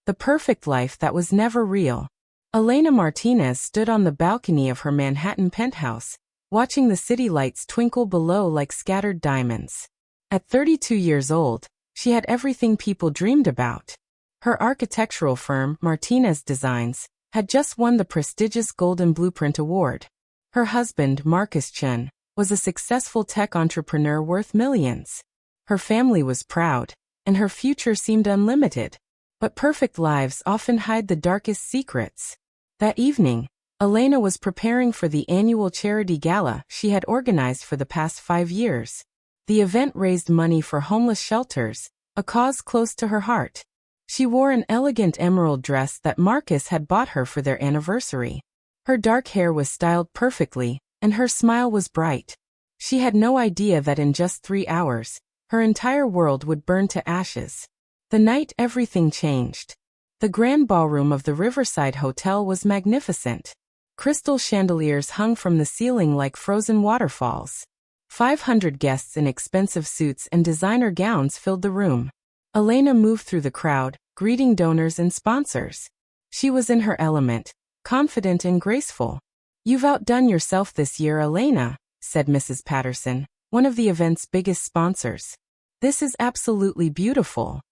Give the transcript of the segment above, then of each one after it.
The perfect life that was never real. Elena Martinez stood on the balcony of her Manhattan penthouse, watching the city lights twinkle below like scattered diamonds. At 32 years old, she had everything people dreamed about. Her architectural firm, Martinez Designs, had just won the prestigious Golden Blueprint Award. Her husband, Marcus Chen, was a successful tech entrepreneur worth millions. Her family was proud, and her future seemed unlimited. But perfect lives often hide the darkest secrets. That evening, Elena was preparing for the annual charity gala she had organized for the past 5 years. The event raised money for homeless shelters, a cause close to her heart. She wore an elegant emerald dress that Marcus had bought her for their anniversary. Her dark hair was styled perfectly, and her smile was bright. She had no idea that in just 3 hours, her entire world would burn to ashes. The night everything changed. The grand ballroom of the Riverside Hotel was magnificent. Crystal chandeliers hung from the ceiling like frozen waterfalls. 500 guests in expensive suits and designer gowns filled the room. Elena moved through the crowd, greeting donors and sponsors. She was in her element, confident and graceful. "You've outdone yourself this year, Elena," said Mrs. Patterson, one of the event's biggest sponsors. "This is absolutely beautiful."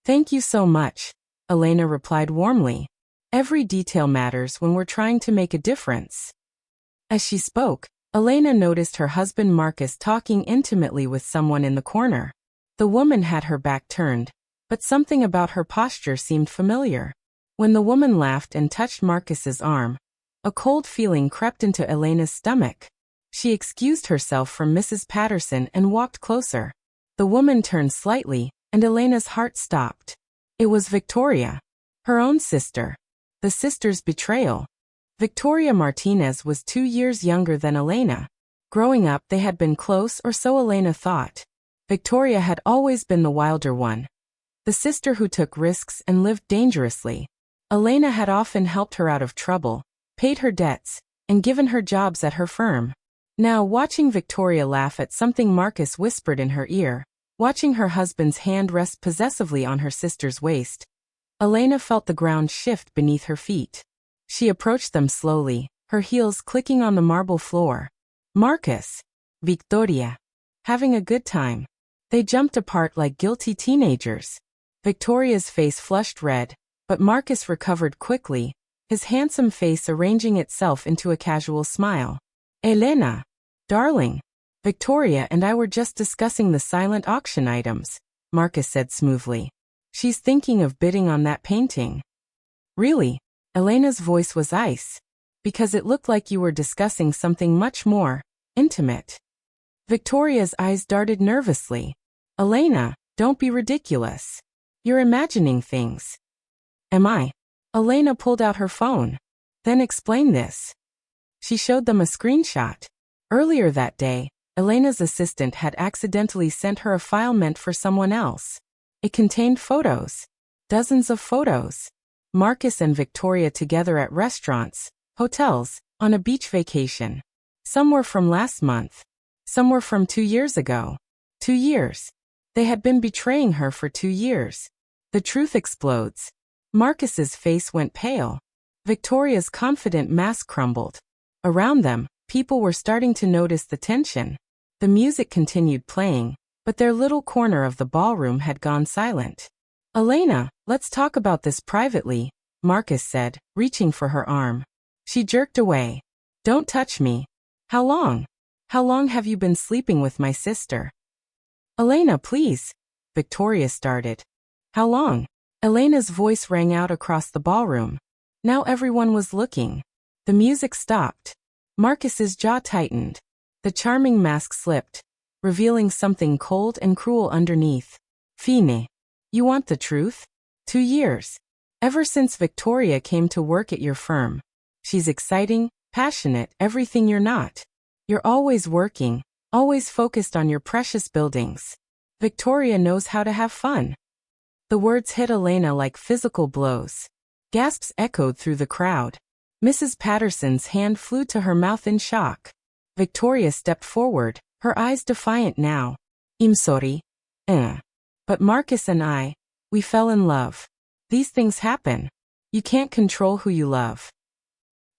"Thank you so much," Elena replied warmly. "Every detail matters when we're trying to make a difference." As she spoke, Elena noticed her husband Marcus talking intimately with someone in the corner. The woman had her back turned, but something about her posture seemed familiar. When the woman laughed and touched Marcus's arm, a cold feeling crept into Elena's stomach. She excused herself from Mrs. Patterson and walked closer. The woman turned slightly, and Elena's heart stopped. It was Victoria, her own sister. The sister's betrayal. Victoria Martinez was 2 years younger than Elena. Growing up, they had been close, or so Elena thought. Victoria had always been the wilder one, the sister who took risks and lived dangerously. Elena had often helped her out of trouble, paid her debts, and given her jobs at her firm. Now, watching Victoria laugh at something Marcus whispered in her ear, watching her husband's hand rest possessively on her sister's waist, Elena felt the ground shift beneath her feet. She approached them slowly, her heels clicking on the marble floor. "Marcus, Victoria, having a good time?" They jumped apart like guilty teenagers. Victoria's face flushed red, but Marcus recovered quickly, his handsome face arranging itself into a casual smile. "Elena, darling, Victoria and I were just discussing the silent auction items," Marcus said smoothly. "She's thinking of bidding on that painting." "Really?" Elena's voice was ice. "Because it looked like you were discussing something much more intimate." Victoria's eyes darted nervously. "Elena, don't be ridiculous. You're imagining things." "Am I?" Elena pulled out her phone. "Then explain this." She showed them a screenshot. Earlier that day, Elena's assistant had accidentally sent her a file meant for someone else. It contained photos. Dozens of photos. Marcus and Victoria together at restaurants, hotels, on a beach vacation. Some were from last month. Some were from 2 years ago. 2 years. They had been betraying her for 2 years. The truth explodes. Marcus's face went pale. Victoria's confident mask crumbled. Around them, people were starting to notice the tension. The music continued playing, but their little corner of the ballroom had gone silent. "Elena, let's talk about this privately," Marcus said, reaching for her arm. She jerked away. "Don't touch me." "How long? How long have you been sleeping with my sister?" "Elena, please," Victoria started. "How long?" Elena's voice rang out across the ballroom. Now everyone was looking. The music stopped. Marcus's jaw tightened. The charming mask slipped, revealing something cold and cruel underneath. "Fine. You want the truth?" 2 years. Ever since Victoria came to work at your firm. She's exciting, passionate, everything you're not. You're always working, always focused on your precious buildings. Victoria knows how to have fun. The words hit Elena like physical blows. Gasps echoed through the crowd. Mrs. Patterson's hand flew to her mouth in shock. Victoria stepped forward, her eyes defiant now. "I'm sorry. But Marcus and I, we fell in love. These things happen. You can't control who you love.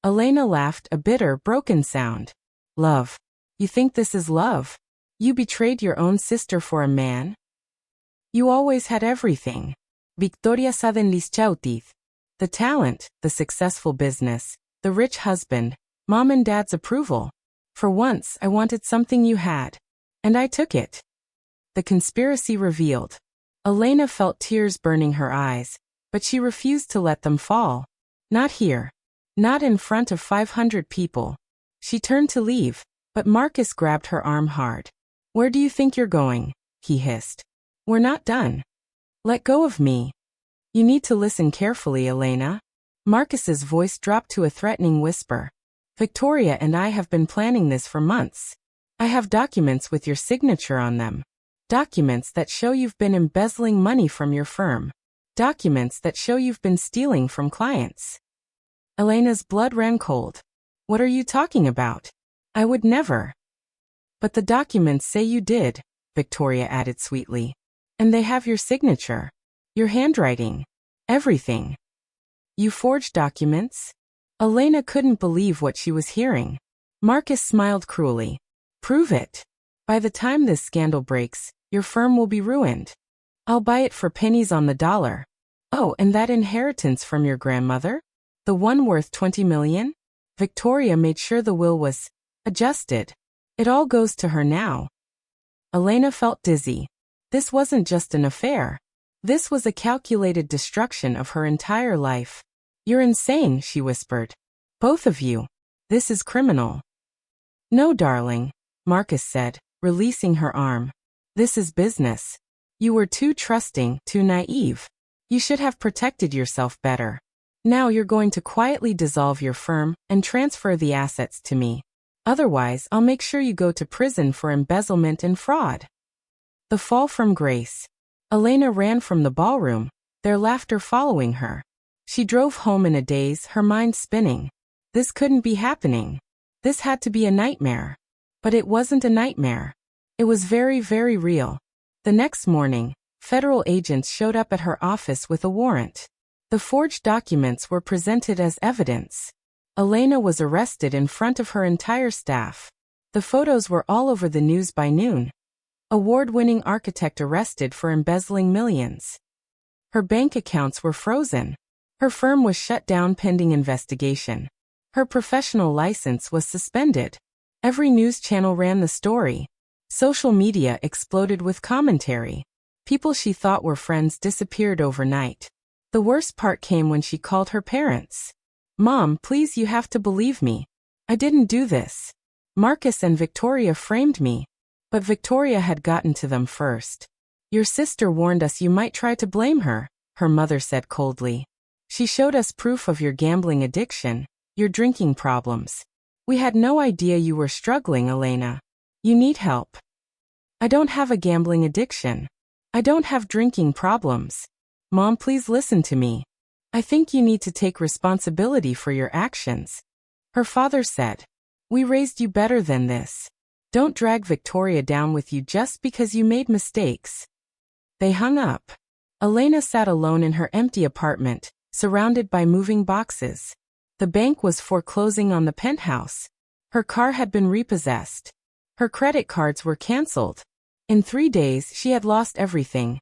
Elena laughed, a bitter, broken sound. Love. You think this is love? You betrayed your own sister for a man? You always had everything. Victoria Sadenlis. The talent, the successful business, the rich husband, mom and dad's approval. For once, I wanted something you had. And I took it. The conspiracy revealed. Elena felt tears burning her eyes, but she refused to let them fall. Not here. Not in front of 500 people. She turned to leave, but Marcus grabbed her arm hard. Where do you think you're going? He hissed. We're not done. Let go of me. You need to listen carefully, Elena. Marcus's voice dropped to a threatening whisper. Victoria and I have been planning this for months. I have documents with your signature on them. Documents that show you've been embezzling money from your firm. Documents that show you've been stealing from clients. Elena's blood ran cold. What are you talking about? I would never. But the documents say you did, Victoria added sweetly. And they have your signature. Your handwriting. Everything. You forged documents? Elena couldn't believe what she was hearing. Marcus smiled cruelly. Prove it. By the time this scandal breaks, your firm will be ruined. I'll buy it for pennies on the dollar. Oh, and that inheritance from your grandmother? The one worth 20 million? Victoria made sure the will was adjusted. It all goes to her now. Elena felt dizzy. This wasn't just an affair. This was a calculated destruction of her entire life. You're insane, she whispered. Both of you. This is criminal. No, darling, Marcus said, releasing her arm. This is business. You were too trusting, too naive. You should have protected yourself better. Now you're going to quietly dissolve your firm and transfer the assets to me. Otherwise, I'll make sure you go to prison for embezzlement and fraud. The fall from grace. Elena ran from the ballroom, their laughter following her. She drove home in a daze, her mind spinning. This couldn't be happening. This had to be a nightmare. But it wasn't a nightmare. It was very, very real. The next morning, federal agents showed up at her office with a warrant. The forged documents were presented as evidence. Elena was arrested in front of her entire staff. The photos were all over the news by noon. Award-winning architect arrested for embezzling millions. Her bank accounts were frozen. Her firm was shut down pending investigation. Her professional license was suspended. Every news channel ran the story. Social media exploded with commentary. People she thought were friends disappeared overnight. The worst part came when she called her parents. Mom, please, you have to believe me. I didn't do this. Marcus and Victoria framed me. But Victoria had gotten to them first. Your sister warned us you might try to blame her, her mother said coldly. She showed us proof of your gambling addiction, your drinking problems. We had no idea you were struggling, Elena. You need help. I don't have a gambling addiction. I don't have drinking problems. Mom, please listen to me. I think you need to take responsibility for your actions. Her father said. We raised you better than this. Don't drag Victoria down with you just because you made mistakes. They hung up. Elena sat alone in her empty apartment, surrounded by moving boxes. The bank was foreclosing on the penthouse. Her car had been repossessed. Her credit cards were canceled. In 3 days, she had lost everything.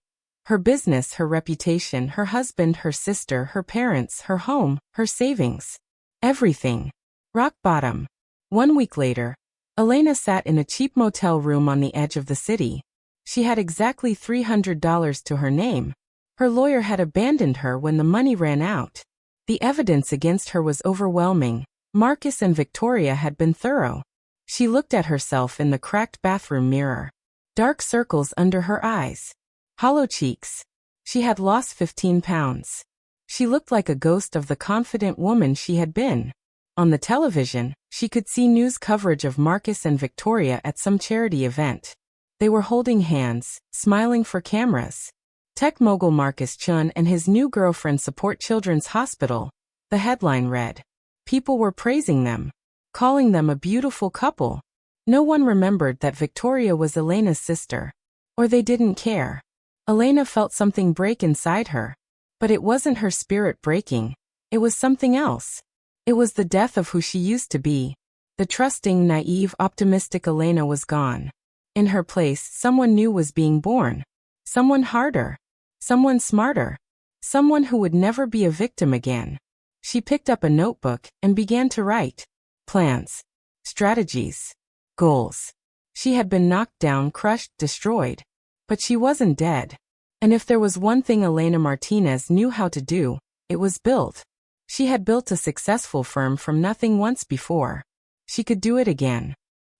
Her business, her reputation, her husband, her sister, her parents, her home, her savings. Everything. Rock bottom. 1 week later, Elena sat in a cheap motel room on the edge of the city. She had exactly $300 to her name. Her lawyer had abandoned her when the money ran out. The evidence against her was overwhelming. Marcus and Victoria had been thorough. She looked at herself in the cracked bathroom mirror. Dark circles under her eyes. Hollow cheeks. She had lost 15 pounds. She looked like a ghost of the confident woman she had been. On the television, she could see news coverage of Marcus and Victoria at some charity event. They were holding hands, smiling for cameras. Tech mogul Marcus Chun and his new girlfriend support Children's Hospital. The headline read. People were praising them, calling them a beautiful couple. No one remembered that Victoria was Elena's sister. Or they didn't care. Elena felt something break inside her. But it wasn't her spirit breaking. It was something else. It was the death of who she used to be. The trusting, naive, optimistic Elena was gone. In her place, someone new was being born. Someone harder. Someone smarter. Someone who would never be a victim again. She picked up a notebook and began to write. Plans. Strategies. Goals. She had been knocked down, crushed, destroyed. But she wasn't dead. And if there was one thing Elena Martinez knew how to do, it was build. She had built a successful firm from nothing once before. She could do it again.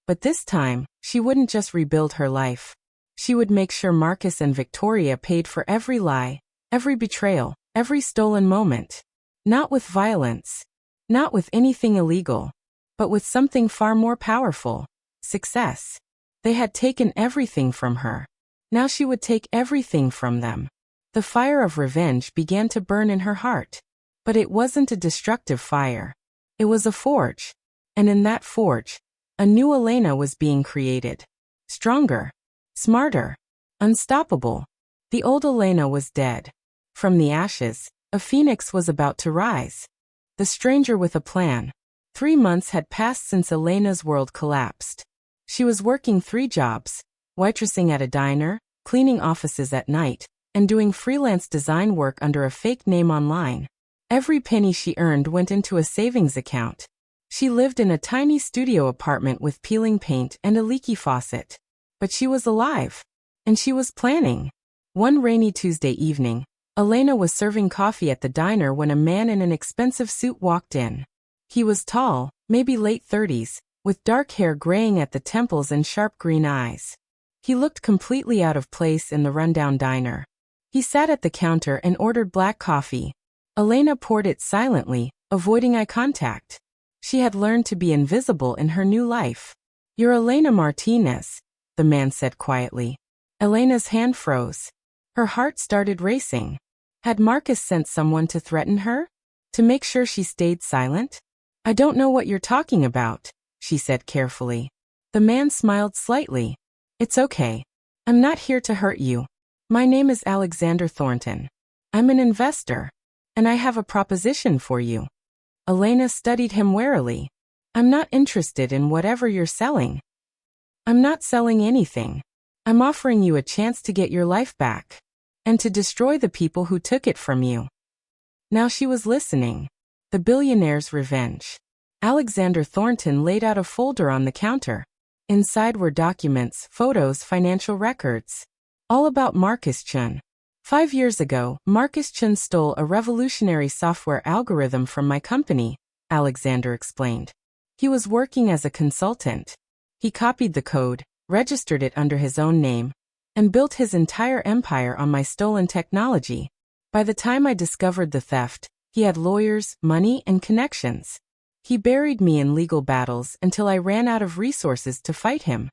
But this time, she wouldn't just rebuild her life. She would make sure Marcus and Victoria paid for every lie, every betrayal, every stolen moment. Not with violence. Not with anything illegal. But with something far more powerful. Success. They had taken everything from her. Now she would take everything from them. The fire of revenge began to burn in her heart. But it wasn't a destructive fire. It was a forge. And in that forge, a new Elena was being created. Stronger. Smarter. Unstoppable. The old Elena was dead. From the ashes, a phoenix was about to rise. The stranger with a plan. 3 months had passed since Elena's world collapsed. She was working 3 jobs, waitressing at a diner, cleaning offices at night, and doing freelance design work under a fake name online. Every penny she earned went into a savings account. She lived in a tiny studio apartment with peeling paint and a leaky faucet. But she was alive. And she was planning. One rainy Tuesday evening, Elena was serving coffee at the diner when a man in an expensive suit walked in. He was tall, maybe late 30s, with dark hair graying at the temples and sharp green eyes. He looked completely out of place in the rundown diner. He sat at the counter and ordered black coffee. Elena poured it silently, avoiding eye contact. She had learned to be invisible in her new life. "You're Elena Martinez," the man said quietly. Elena's hand froze. Her heart started racing. Had Marcus sent someone to threaten her? To make sure she stayed silent? "I don't know what you're talking about," she said carefully. The man smiled slightly. "It's okay. I'm not here to hurt you. My name is Alexander Thornton. I'm an investor. And I have a proposition for you." Elena studied him warily. "I'm not interested in whatever you're selling." "I'm not selling anything. I'm offering you a chance to get your life back. And to destroy the people who took it from you." Now she was listening. The billionaire's revenge. Alexander Thornton laid out a folder on the counter. Inside were documents, photos, financial records. All about Marcus Chun. 5 years ago, Marcus Chun stole a revolutionary software algorithm from my company, Alexander explained. He was working as a consultant. He copied the code, registered it under his own name, and built his entire empire on my stolen technology. By the time I discovered the theft, he had lawyers, money, and connections. He buried me in legal battles until I ran out of resources to fight him.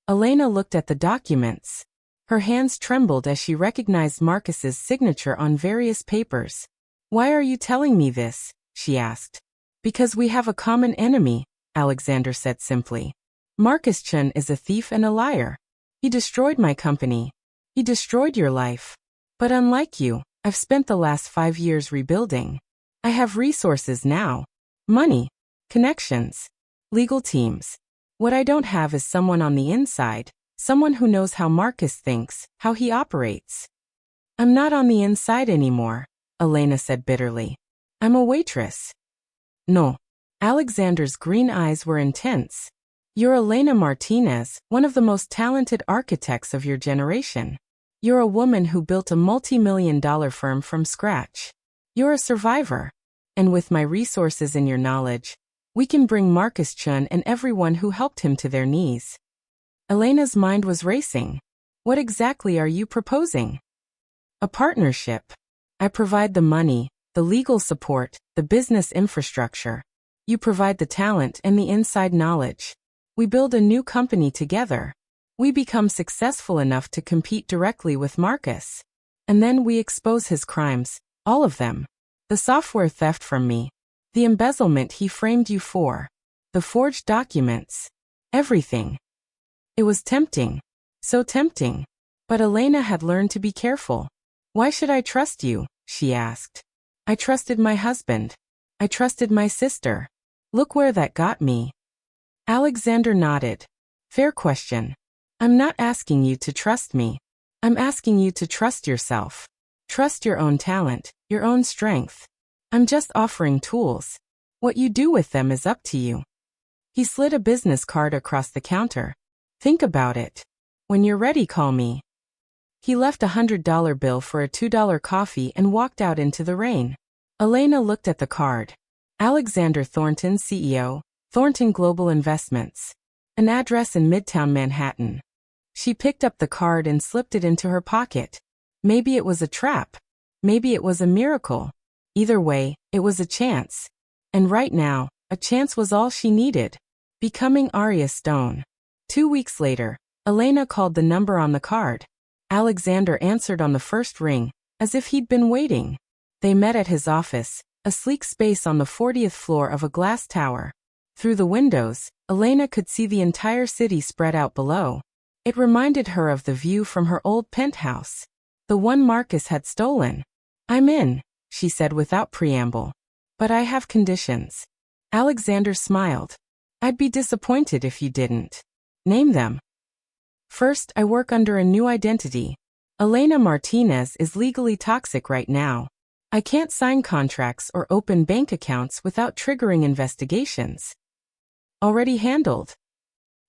Elena looked at the documents. Her hands trembled as she recognized Marcus's signature on various papers. "Why are you telling me this?" she asked. "Because we have a common enemy," Alexander said simply. "Marcus Chun is a thief and a liar. He destroyed my company. He destroyed your life. But unlike you, I've spent the last 5 years rebuilding. I have resources now. Money. Connections. Legal teams. What I don't have is someone on the inside. Someone who knows how Marcus thinks, how he operates." "I'm not on the inside anymore," Elena said bitterly. "I'm a waitress." "No." Alexander's green eyes were intense. "You're Elena Martinez, one of the most talented architects of your generation. You're a woman who built a multi-million-dollar firm from scratch. You're a survivor. And with my resources and your knowledge, we can bring Marcus Chun and everyone who helped him to their knees." Elena's mind was racing. "What exactly are you proposing?" "A partnership. I provide the money, the legal support, the business infrastructure. You provide the talent and the inside knowledge. We build a new company together. We become successful enough to compete directly with Marcus. And then we expose his crimes, all of them. The software theft from me. The embezzlement he framed you for. The forged documents. Everything." It was tempting. So tempting. But Elena had learned to be careful. "Why should I trust you?" she asked. I trusted my husband. I trusted my sister. Look where that got me. Alexander nodded. Fair question. I'm not asking you to trust me. I'm asking you to trust yourself. Trust your own talent, your own strength. I'm just offering tools. What you do with them is up to you. He slid a business card across the counter. Think about it. When you're ready, call me. He left a $100 bill for a $2 coffee and walked out into the rain. Elena looked at the card. Alexander Thornton, CEO, Thornton Global Investments. An address in Midtown Manhattan. She picked up the card and slipped it into her pocket. Maybe it was a trap. Maybe it was a miracle. Either way, it was a chance. And right now, a chance was all she needed. Becoming Arya Stone. 2 weeks later, Elena called the number on the card. Alexander answered on the first ring, as if he'd been waiting. They met at his office, a sleek space on the 40th floor of a glass tower. Through the windows, Elena could see the entire city spread out below. It reminded her of the view from her old penthouse. The one Marcus had stolen. I'm in, she said without preamble. But I have conditions. Alexander smiled. I'd be disappointed if you didn't. Name them. First, I work under a new identity. Elena Martinez is legally toxic right now. I can't sign contracts or open bank accounts without triggering investigations. Already handled.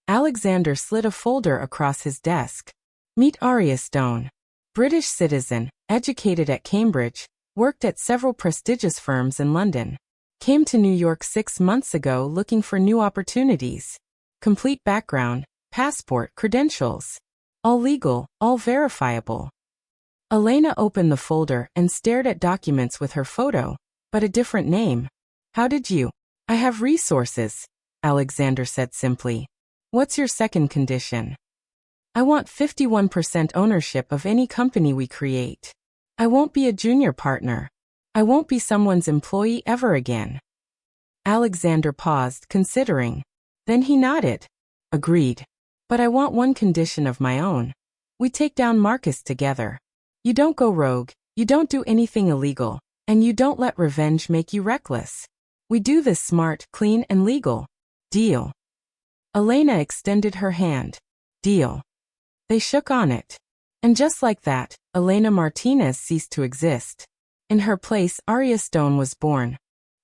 Alexander slid a folder across his desk. Meet Arya Stone. British citizen, educated at Cambridge, worked at several prestigious firms in London. Came to New York 6 months ago looking for new opportunities. Complete background, passport, credentials. All legal, all verifiable. Elena opened the folder and stared at documents with her photo, but a different name. How did you? I have resources, Alexander said simply. What's your second condition? I want 51% ownership of any company we create. I won't be a junior partner. I won't be someone's employee ever again. Alexander paused, considering. Then he nodded. Agreed. But I want one condition of my own. We take down Marcus together. You don't go rogue, you don't do anything illegal, and you don't let revenge make you reckless. We do this smart, clean, and legal. Deal. Elena extended her hand. Deal. They shook on it. And just like that, Elena Martinez ceased to exist. In her place, Arya Stone was born.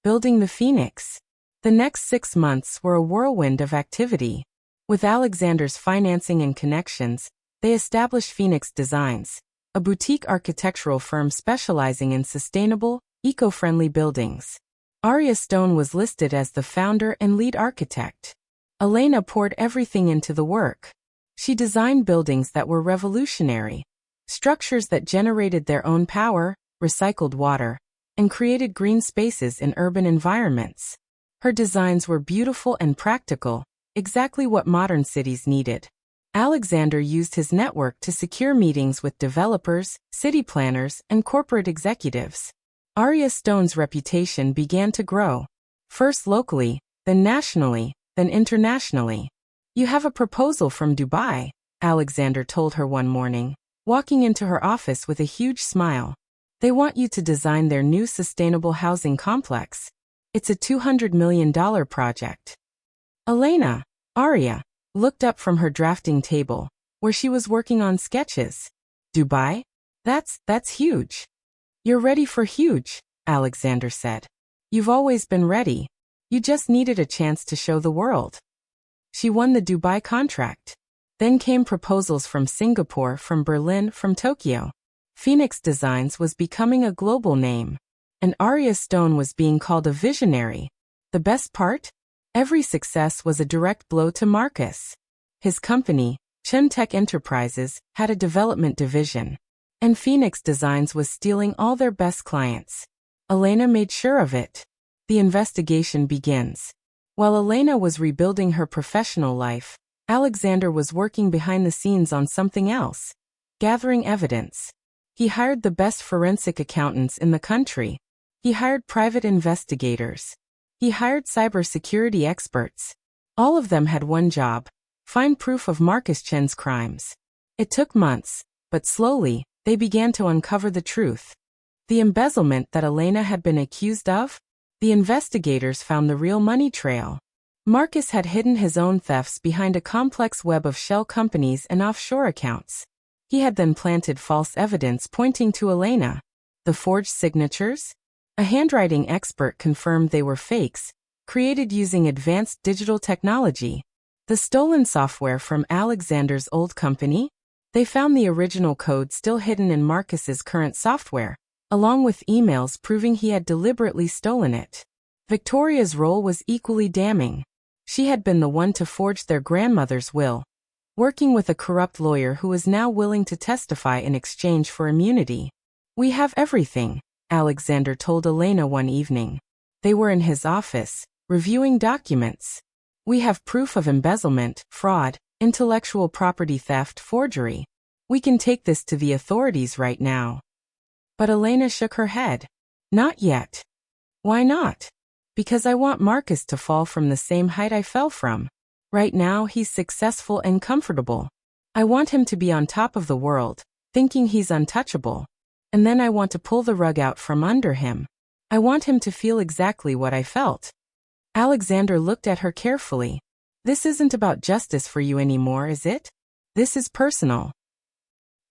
Building the Phoenix. The next 6 months were a whirlwind of activity. With Alexander's financing and connections, they established Phoenix Designs, a boutique architectural firm specializing in sustainable, eco-friendly buildings. Arya Stone was listed as the founder and lead architect. Elena poured everything into the work. She designed buildings that were revolutionary, structures that generated their own power, recycled water, and created green spaces in urban environments. Her designs were beautiful and practical, exactly what modern cities needed. Alexander used his network to secure meetings with developers, city planners, and corporate executives. Arya Stone's reputation began to grow. First locally, then nationally, then internationally. You have a proposal from Dubai, Alexander told her one morning, walking into her office with a huge smile. They want you to design their new sustainable housing complex. It's a $200 million project. Elena, Arya, looked up from her drafting table, where she was working on sketches. Dubai? That's huge. You're ready for huge, Alexander said. You've always been ready. You just needed a chance to show the world. She won the Dubai contract. Then came proposals from Singapore, from Berlin, from Tokyo. Phoenix Designs was becoming a global name. And Arya Stone was being called a visionary. The best part? Every success was a direct blow to Marcus. His company, Chemtech Enterprises, had a development division. And Phoenix Designs was stealing all their best clients. Elena made sure of it. The investigation begins. While Elena was rebuilding her professional life, Alexander was working behind the scenes on something else. Gathering evidence. He hired the best forensic accountants in the country. He hired private investigators. He hired cybersecurity experts. All of them had one job: find proof of Marcus Chen's crimes. It took months, but slowly, they began to uncover the truth. The embezzlement that Elena had been accused of? The investigators found the real money trail. Marcus had hidden his own thefts behind a complex web of shell companies and offshore accounts. He had then planted false evidence pointing to Elena. The forged signatures? A handwriting expert confirmed they were fakes, created using advanced digital technology. The stolen software from Alexander's old company? They found the original code still hidden in Marcus's current software, along with emails proving he had deliberately stolen it. Victoria's role was equally damning. She had been the one to forge their grandmother's will, working with a corrupt lawyer who was now willing to testify in exchange for immunity. "We have everything," Alexander told Elena one evening. They were in his office, reviewing documents. "We have proof of embezzlement, fraud, intellectual property theft, forgery. We can take this to the authorities right now." But Elena shook her head. "Not yet." "Why not?" "Because I want Marcus to fall from the same height I fell from. Right now he's successful and comfortable. I want him to be on top of the world, thinking he's untouchable. And then I want to pull the rug out from under him. I want him to feel exactly what I felt." Alexander looked at her carefully. "This isn't about justice for you anymore, is it? This is personal."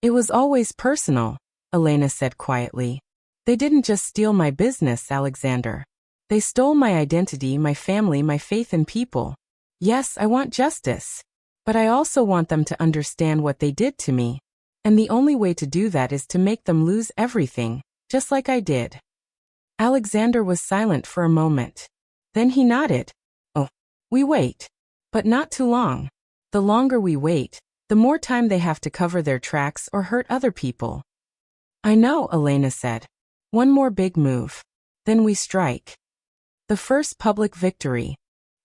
"It was always personal," Elena said quietly. "They didn't just steal my business, Alexander. They stole my identity, my family, my faith in people. Yes, I want justice. But I also want them to understand what they did to me. And the only way to do that is to make them lose everything, just like I did." Alexander was silent for a moment. Then he nodded. "Oh, we wait. But not too long. The longer we wait, the more time they have to cover their tracks or hurt other people." "I know," Elena said. "One more big move. Then we strike." The first public victory.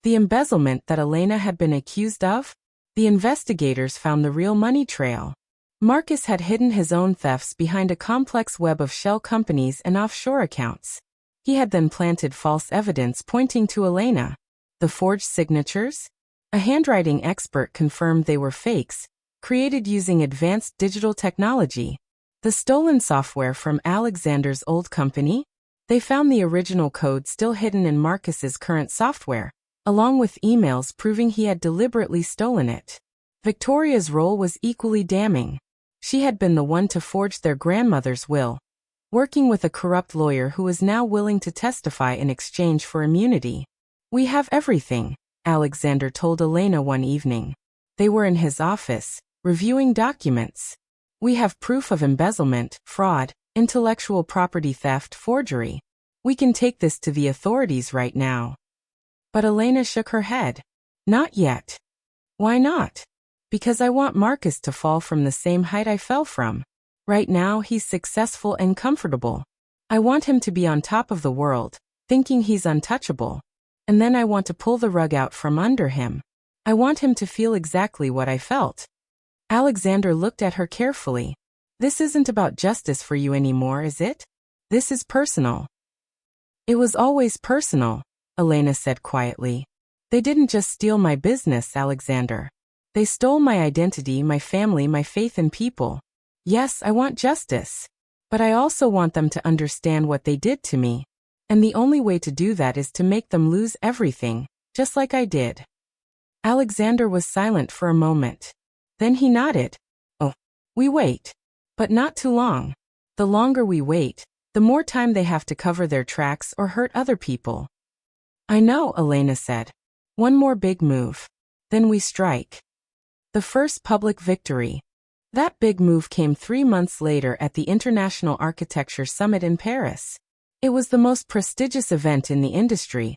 The embezzlement that Elena had been accused of? The investigators found the real money trail. Marcus had hidden his own thefts behind a complex web of shell companies and offshore accounts. He had then planted false evidence pointing to Elena. The forged signatures? A handwriting expert confirmed they were fakes, created using advanced digital technology. The stolen software from Alexander's old company? They found the original code still hidden in Marcus's current software, along with emails proving he had deliberately stolen it. Victoria's role was equally damning. She had been the one to forge their grandmother's will, working with a corrupt lawyer who was now willing to testify in exchange for immunity. "We have everything," Alexander told Elena one evening. They were in his office, reviewing documents. "We have proof of embezzlement, fraud, intellectual property theft, forgery. We can take this to the authorities right now." But Elena shook her head. "Not yet." "Why not?" "Because I want Marcus to fall from the same height I fell from. Right now he's successful and comfortable. I want him to be on top of the world, thinking he's untouchable. And then I want to pull the rug out from under him. I want him to feel exactly what I felt." Alexander looked at her carefully. "This isn't about justice for you anymore, is it? This is personal." "It was always personal," Elena said quietly. "They didn't just steal my business, Alexander. They stole my identity, my family, my faith in people. Yes, I want justice. But I also want them to understand what they did to me. And the only way to do that is to make them lose everything, just like I did." Alexander was silent for a moment. Then he nodded. "Oh, we wait. But not too long. The longer we wait, the more time they have to cover their tracks or hurt other people." "I know," Elena said. "One more big move. Then we strike." The first public victory. That big move came 3 months later at the International Architecture Summit in Paris. It was the most prestigious event in the industry,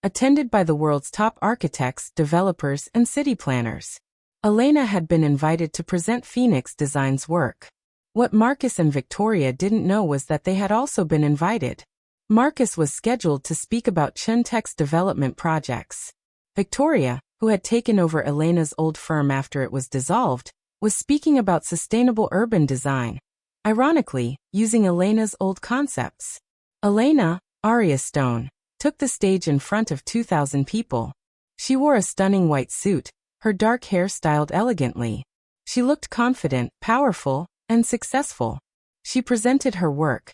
attended by the world's top architects, developers, and city planners. Elena had been invited to present Phoenix Design's work. What Marcus and Victoria didn't know was that they had also been invited. Marcus was scheduled to speak about Chuntech's development projects. Victoria, who had taken over Elena's old firm after it was dissolved, was speaking about sustainable urban design, ironically, using Elena's old concepts. Elena, Arya Stone, took the stage in front of 2,000 people. She wore a stunning white suit, her dark hair styled elegantly. She looked confident, powerful, and successful. She presented her work,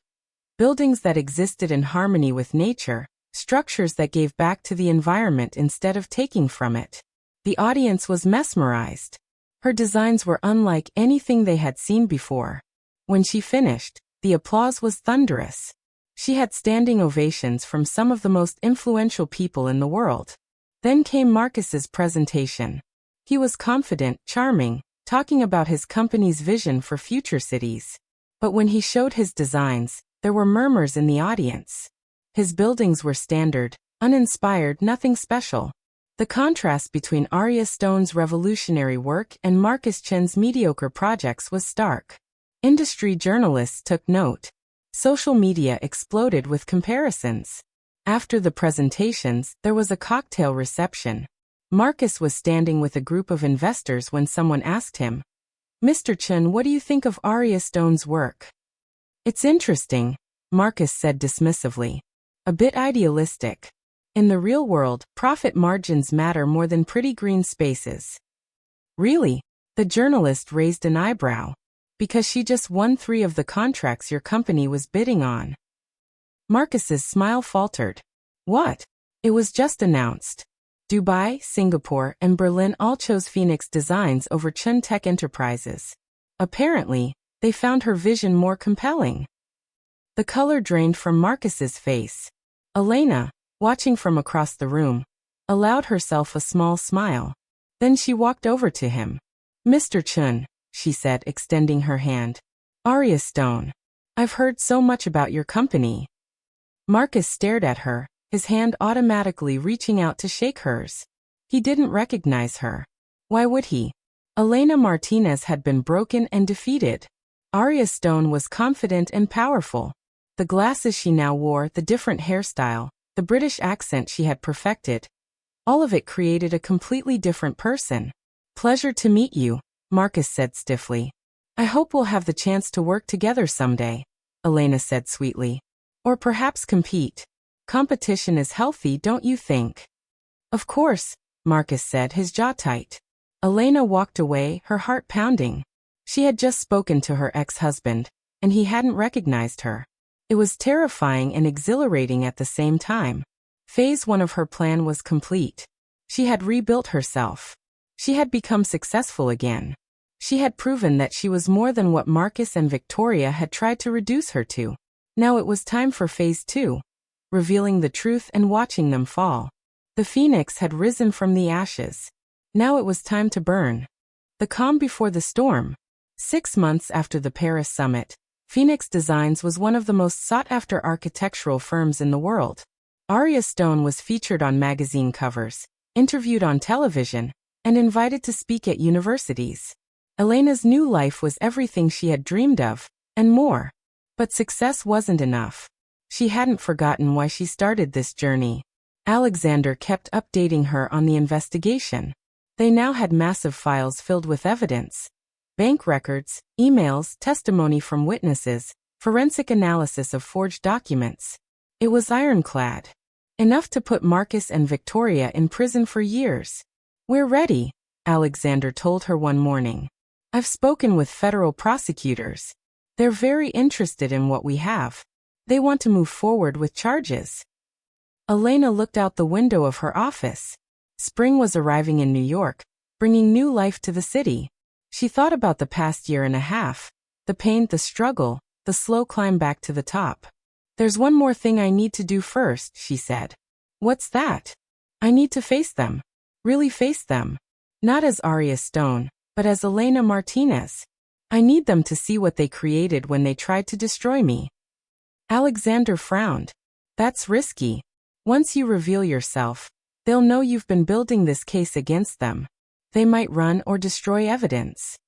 Buildings that existed in harmony with nature, structures that gave back to the environment instead of taking from it. The audience was mesmerized. Her designs were unlike anything they had seen before. When she finished, the applause was thunderous. She had standing ovations from some of the most influential people in the world. Then came Marcus's presentation. He was confident, charming, talking about his company's vision for future cities. But when he showed his designs, there were murmurs in the audience. His buildings were standard, uninspired, nothing special. The contrast between Arya Stone's revolutionary work and Marcus Chen's mediocre projects was stark. Industry journalists took note. Social media exploded with comparisons. After the presentations, there was a cocktail reception. Marcus was standing with a group of investors when someone asked him, "Mr. Chen, what do you think of Arya Stone's work?" "It's interesting," Marcus said dismissively. "A bit idealistic. In the real world, profit margins matter more than pretty green spaces." "Really?" The journalist raised an eyebrow. "Because she just won 3 of the contracts your company was bidding on." Marcus's smile faltered. "What?" "It was just announced. Dubai, Singapore, and Berlin all chose Phoenix Designs over Chen Tech Enterprises. Apparently, they found her vision more compelling." The color drained from Marcus's face. Elena, watching from across the room, allowed herself a small smile. Then she walked over to him. "Mr. Chen," she said, extending her hand. "Arya Stone. I've heard so much about your company." Marcus stared at her, his hand automatically reaching out to shake hers. He didn't recognize her. Why would he? Elena Martinez had been broken and defeated. Arya Stone was confident and powerful. The glasses she now wore, the different hairstyle, the British accent she had perfected, all of it created a completely different person. "Pleasure to meet you," Marcus said stiffly. "I hope we'll have the chance to work together someday," Elena said sweetly. "Or perhaps compete. Competition is healthy, don't you think?" "Of course," Marcus said, his jaw tight. Elena walked away, her heart pounding. She had just spoken to her ex-husband, and he hadn't recognized her. It was terrifying and exhilarating at the same time. Phase 1 of her plan was complete. She had rebuilt herself. She had become successful again. She had proven that she was more than what Marcus and Victoria had tried to reduce her to. Now it was time for Phase 2, revealing the truth and watching them fall. The phoenix had risen from the ashes. Now it was time to burn. The calm before the storm. 6 months after the Paris summit, Phoenix Designs was one of the most sought-after architectural firms in the world. Arya Stone was featured on magazine covers, interviewed on television, and invited to speak at universities. Elena's new life was everything she had dreamed of, and more. But success wasn't enough. She hadn't forgotten why she started this journey. Alexander kept updating her on the investigation. They now had massive files filled with evidence. Bank records, emails, testimony from witnesses, forensic analysis of forged documents. It was ironclad. Enough to put Marcus and Victoria in prison for years. "We're ready," Alexander told her one morning. "I've spoken with federal prosecutors. They're very interested in what we have. They want to move forward with charges." Elena looked out the window of her office. Spring was arriving in New York, bringing new life to the city. She thought about the past year and a half, the pain, the struggle, the slow climb back to the top. "There's one more thing I need to do first," she said. "What's that?" "I need to face them. Really face them. Not as Arya Stone, but as Elena Martinez. I need them to see what they created when they tried to destroy me." Alexander frowned. "That's risky. Once you reveal yourself, they'll know you've been building this case against them. They might run or destroy evidence."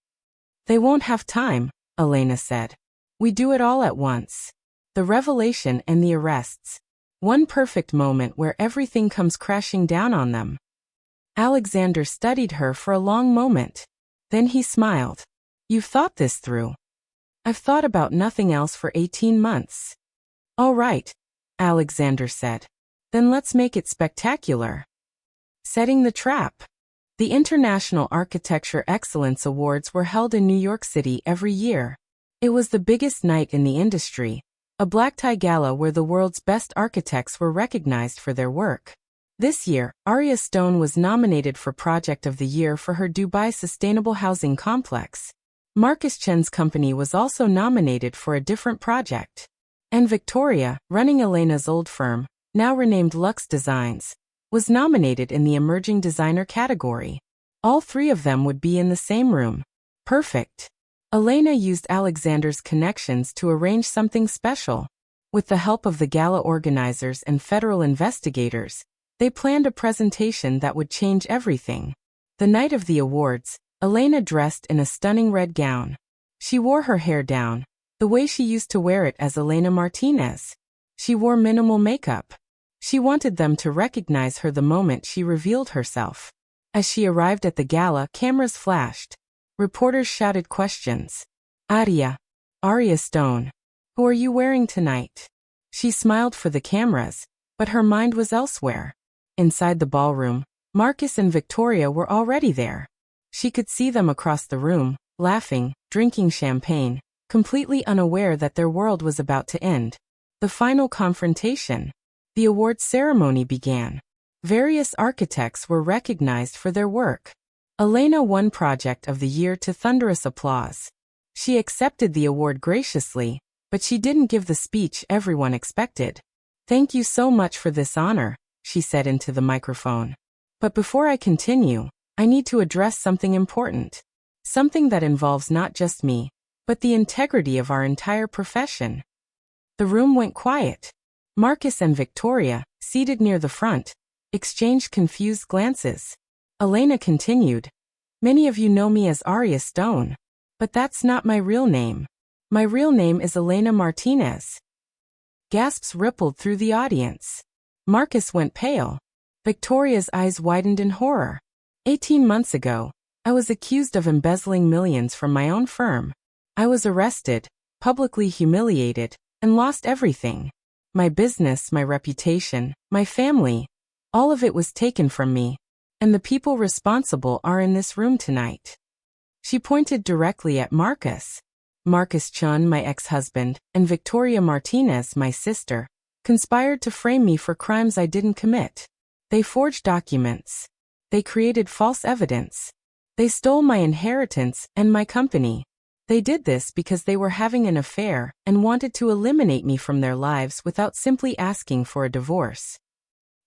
"They won't have time," Elena said. "We do it all at once. The revelation and the arrests. One perfect moment where everything comes crashing down on them." Alexander studied her for a long moment. Then he smiled. "You've thought this through." "I've thought about nothing else for 18 months. "All right," Alexander said. "Then let's make it spectacular." Setting the trap. The International Architecture Excellence Awards were held in New York City every year. It was the biggest night in the industry, a black tie gala where the world's best architects were recognized for their work. This year, Arya Stone was nominated for Project of the Year for her Dubai Sustainable Housing Complex. Marcus Chen's company was also nominated for a different project. And Victoria, running Elena's old firm, now renamed Lux Designs, was nominated in the Emerging Designer category. All three of them would be in the same room. Perfect. Elena used Alexander's connections to arrange something special. With the help of the gala organizers and federal investigators, they planned a presentation that would change everything. The night of the awards, Elena dressed in a stunning red gown. She wore her hair down, the way she used to wear it as Elena Martinez. She wore minimal makeup. She wanted them to recognize her the moment she revealed herself. As she arrived at the gala, cameras flashed. Reporters shouted questions. Arya Stone. Who are you wearing tonight? She smiled for the cameras, but her mind was elsewhere. Inside the ballroom, Marcus and Victoria were already there. She could see them across the room, laughing, drinking champagne, completely unaware that their world was about to end. The final confrontation. The awards ceremony began. Various architects were recognized for their work. Elena won Project of the Year to thunderous applause. She accepted the award graciously, but she didn't give the speech everyone expected. "Thank you so much for this honor," she said into the microphone. "But before I continue, I need to address something important. Something that involves not just me, but the integrity of our entire profession." The room went quiet. Marcus and Victoria, seated near the front, exchanged confused glances. Elena continued, "Many of you know me as Arya Stone, but that's not my real name. My real name is Elena Martinez." Gasps rippled through the audience. Marcus went pale. Victoria's eyes widened in horror. 18 months ago, I was accused of embezzling millions from my own firm. I was arrested, publicly humiliated, and lost everything. My business, my reputation, my family, all of it was taken from me. And the people responsible are in this room tonight. She pointed directly at Marcus. Marcus Chun, my ex-husband, and Victoria Martinez, my sister, conspired to frame me for crimes I didn't commit. They forged documents. They created false evidence. They stole my inheritance and my company. They did this because they were having an affair and wanted to eliminate me from their lives without simply asking for a divorce.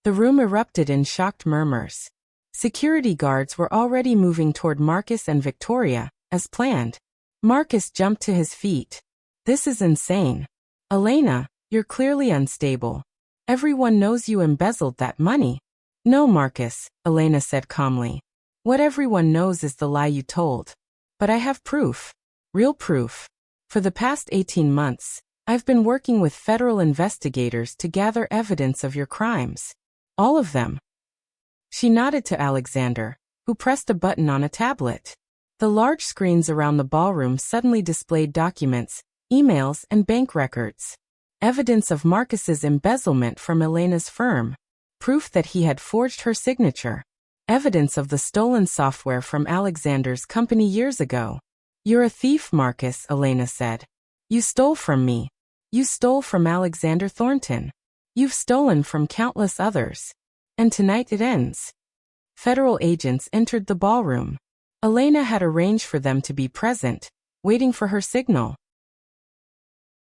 The room erupted in shocked murmurs. Security guards were already moving toward Marcus and Victoria, as planned. Marcus jumped to his feet. "This is insane. Elena, you're clearly unstable. Everyone knows you embezzled that money." "No, Marcus," Elena said calmly. "What everyone knows is the lie you told. But I have proof. Real proof. For the past 18 months, I've been working with federal investigators to gather evidence of your crimes. All of them." She nodded to Alexander, who pressed a button on a tablet. The large screens around the ballroom suddenly displayed documents, emails, and bank records. Evidence of Marcus's embezzlement from Elena's firm. Proof that he had forged her signature. Evidence of the stolen software from Alexander's company years ago. "You're a thief, Marcus," Elena said. "You stole from me. You stole from Alexander Thornton. You've stolen from countless others. And tonight it ends." Federal agents entered the ballroom. Elena had arranged for them to be present, waiting for her signal.